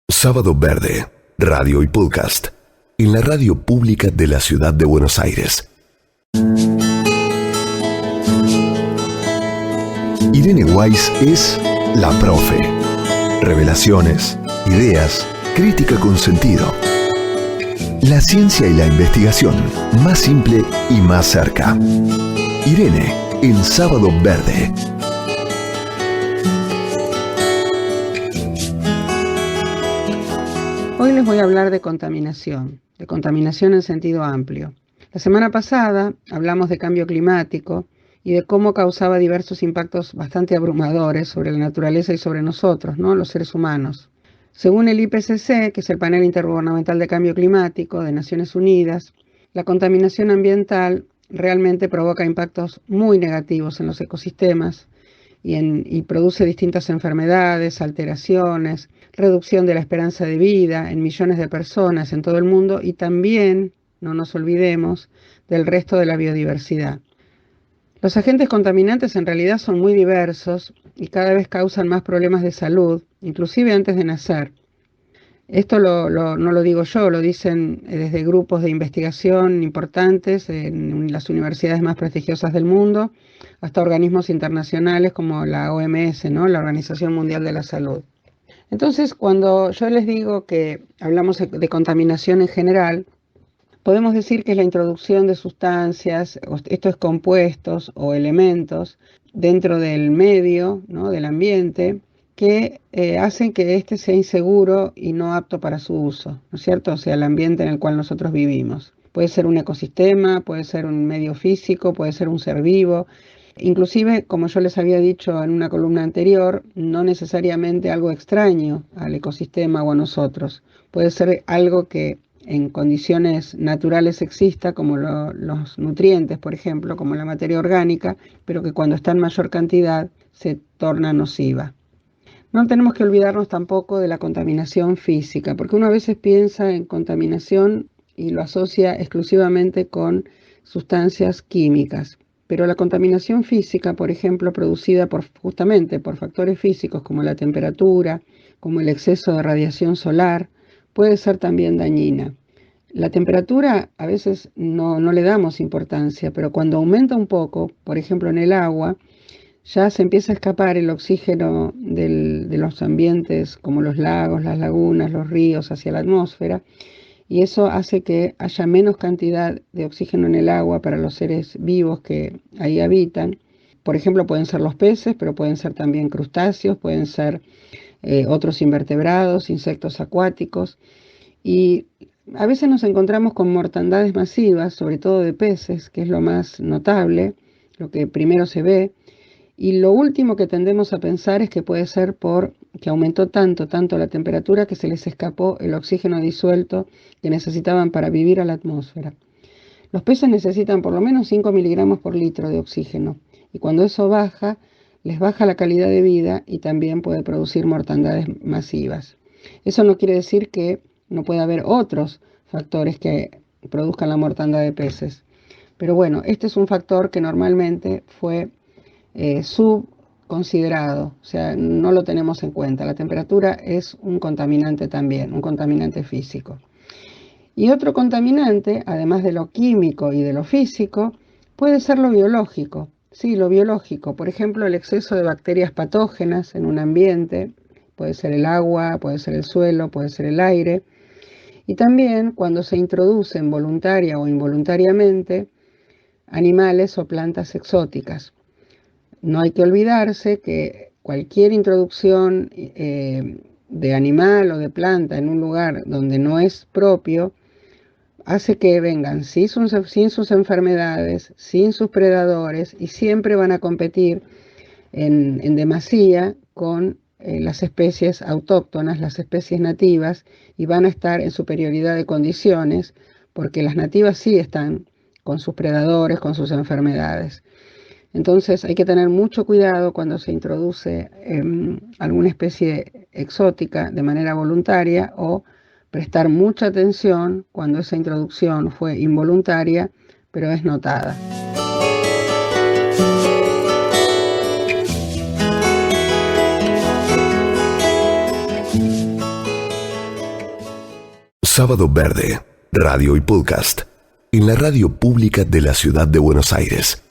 Sábado Verde, radio y podcast, en la radio pública de la ciudad de Buenos Aires. Irene Weiss es la profe. Revelaciones, ideas, crítica con sentido. La ciencia y la investigación, más simple y más cerca. Irene, en Sábado Verde. Hoy les voy a hablar de contaminación en sentido amplio. La semana pasada hablamos de cambio climático y de cómo causaba diversos impactos bastante abrumadores sobre la naturaleza y sobre nosotros, ¿no? Los seres humanos. Según el IPCC, que es el Panel Intergubernamental de Cambio Climático de Naciones Unidas, la contaminación ambiental realmente provoca impactos muy negativos en los ecosistemas y produce distintas enfermedades, alteraciones, reducción de la esperanza de vida en millones de personas en todo el mundo y también, no nos olvidemos, del resto de la biodiversidad. Los agentes contaminantes en realidad son muy diversos y cada vez causan más problemas de salud, inclusive antes de nacer. Esto no lo digo yo, lo dicen desde grupos de investigación importantes en las universidades más prestigiosas del mundo, hasta organismos internacionales como la OMS, ¿no? La Organización Mundial de la Salud. Entonces, cuando yo les digo que hablamos de contaminación en general, podemos decir que es la introducción de sustancias, estos compuestos o elementos dentro del medio, ¿no? Del ambiente, que hacen que éste sea inseguro y no apto para su uso, ¿no es cierto? O sea, el ambiente en el cual nosotros vivimos. Puede ser un ecosistema, puede ser un medio físico, puede ser un ser vivo. Inclusive, como yo les había dicho en una columna anterior, no necesariamente algo extraño al ecosistema o a nosotros. Puede ser algo que en condiciones naturales exista, como los nutrientes, por ejemplo, como la materia orgánica, pero que cuando está en mayor cantidad se torna nociva. No tenemos que olvidarnos tampoco de la contaminación física, porque uno a veces piensa en contaminación y lo asocia exclusivamente con sustancias químicas. Pero la contaminación física, por ejemplo, producida justamente por factores físicos como la temperatura, como el exceso de radiación solar, puede ser también dañina. La temperatura a veces no le damos importancia, pero cuando aumenta un poco, por ejemplo en el agua, ya se empieza a escapar el oxígeno de los ambientes como los lagos, las lagunas, los ríos hacia la atmósfera, y eso hace que haya menos cantidad de oxígeno en el agua para los seres vivos que ahí habitan. Por ejemplo, pueden ser los peces, pero pueden ser también crustáceos, pueden ser otros invertebrados, insectos acuáticos. Y a veces nos encontramos con mortandades masivas, sobre todo de peces, que es lo más notable, lo que primero se ve. Y lo último que tendemos a pensar es que puede ser porque aumentó tanto la temperatura que se les escapó el oxígeno disuelto que necesitaban para vivir a la atmósfera. Los peces necesitan por lo menos 5 miligramos por litro de oxígeno y cuando eso baja, les baja la calidad de vida y también puede producir mortandades masivas. Eso no quiere decir que no pueda haber otros factores que produzcan la mortandad de peces. Pero bueno, este es un factor que normalmente fue subconsiderado, o sea, no lo tenemos en cuenta. La temperatura es un contaminante también, un contaminante físico. Y otro contaminante, además de lo químico y de lo físico, puede ser lo biológico. Sí, lo biológico, por ejemplo, el exceso de bacterias patógenas en un ambiente, puede ser el agua, puede ser el suelo, puede ser el aire. Y también cuando se introducen voluntaria o involuntariamente animales o plantas exóticas. No hay que olvidarse que cualquier introducción de animal o de planta en un lugar donde no es propio hace que vengan sin sus enfermedades, sin sus predadores y siempre van a competir en demasía con las especies autóctonas, las especies nativas, y van a estar en superioridad de condiciones porque las nativas sí están con sus predadores, con sus enfermedades. Entonces hay que tener mucho cuidado cuando se introduce alguna especie exótica de manera voluntaria o prestar mucha atención cuando esa introducción fue involuntaria, pero es notada. Sábado Verde, radio y podcast, en la radio pública de la ciudad de Buenos Aires.